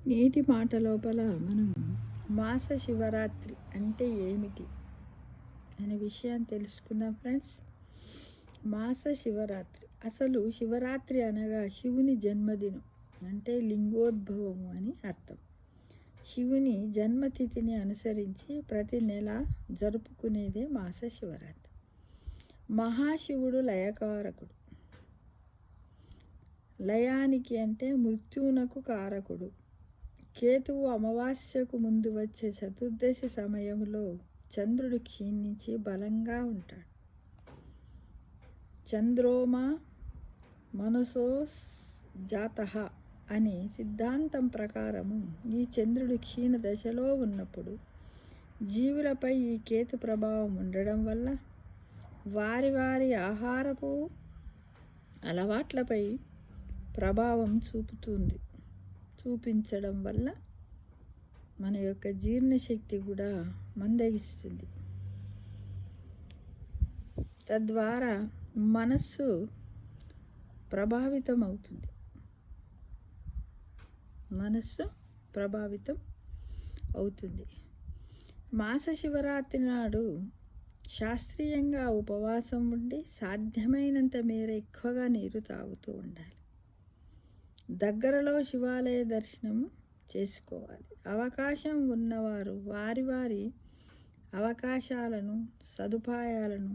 నేటి మాట లోపల మనం మాస శివరాత్రి అంటే ఏమిటి అనే విషయాన్ని తెలుసుకుందాం ఫ్రెండ్స్. మాస శివరాత్రి, అసలు శివరాత్రి అనగా శివుని జన్మదినం అంటే లింగోద్భవము అని అర్థం. శివుని జన్మతిథిని అనుసరించి ప్రతి నెల జరుపుకునేదే మాస శివరాత్రి. మహాశివుడు లయకారకుడు, లయానికి అంటే మృత్యువునకు కారకుడు. కేతువు అమావాస్యకు ముందు వచ్చే చతుర్దశి సమయంలో చంద్రుడు క్షీణించి బలంగా ఉంటాడు. చంద్రోమా మనసో జాతః అనే సిద్ధాంతం ప్రకారము ఈ చంద్రుడు క్షీణ దశలో ఉన్నప్పుడు జీవులపై ఈ కేతు ప్రభావం ఉండడం వల్ల వారి వారి ఆహారపు అలవాట్లపై ప్రభావం చూపించడం వల్ల మన యొక్క జీర్ణశక్తి కూడా మందగిస్తుంది. తద్వారా మనస్సు ప్రభావితం అవుతుంది. మాస శివరాత్రి నాడు శాస్త్రీయంగా ఉపవాసం ఉండి సాధ్యమైనంత మేర ఎక్కువగా నీరు తాగుతూ ఉండాలి. దగ్గరలో శివాలయ దర్శనం చేసుకోవాలి. అవకాశం ఉన్నవారు వారి వారి అవకాశాలను సదుపాయాలను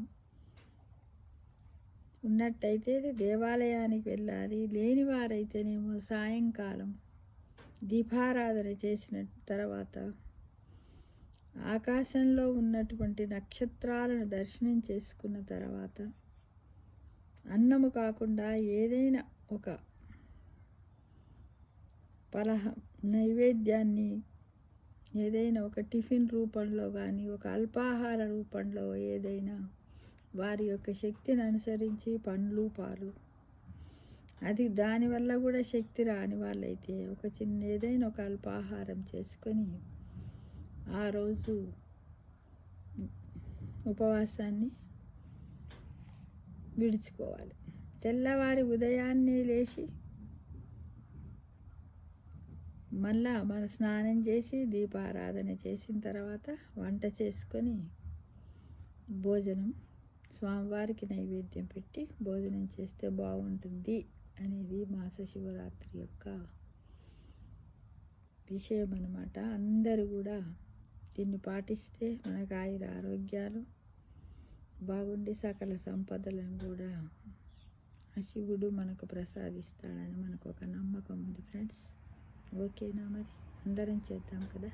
ఉన్నట్టయితే దేవాలయానికి వెళ్ళాలి. లేని వారైతేనేమో సాయంకాలం దీపారాధన చేసిన తర్వాత ఆకాశంలో ఉన్నటువంటి నక్షత్రాలను దర్శనం చేసుకున్న తర్వాత అన్నము కాకుండా ఏదైనా ఒక నైవేద్యాన్ని ఏదైనా ఒక టిఫిన్ రూపంలో కానీ ఒక అల్పాహార రూపంలో ఏదైనా వారి యొక్క శక్తిని అనుసరించి పండ్లు పాలు, అది దానివల్ల కూడా శక్తి రాని వాళ్ళైతే ఒక చిన్న ఏదైనా ఒక అల్పాహారం చేసుకొని ఆ రోజు ఉపవాసాన్ని విడుచుకోవాలి. తెల్లవారి ఉదయాన్నే లేచి మళ్ళా మన స్నానం చేసి దీపారాధన చేసిన తర్వాత వంట చేసుకొని భోజనం స్వామివారికి నైవేద్యం పెట్టి భోజనం చేస్తే బాగుంటుంది అనేది మాస శివరాత్రి యొక్క విషయం అన్నమాట. అందరూ కూడా దీన్ని పాటిస్తే మనకు ఆయుర ఆరోగ్యాలు బాగుండి సకల సంపదలను కూడా ఆ శివుడు మనకు ప్రసాదిస్తాడని మనకు ఒక నమ్మకం ఉంది ఫ్రెండ్స్. ఓకేనా, మరి అందరం చేద్దాం కదా.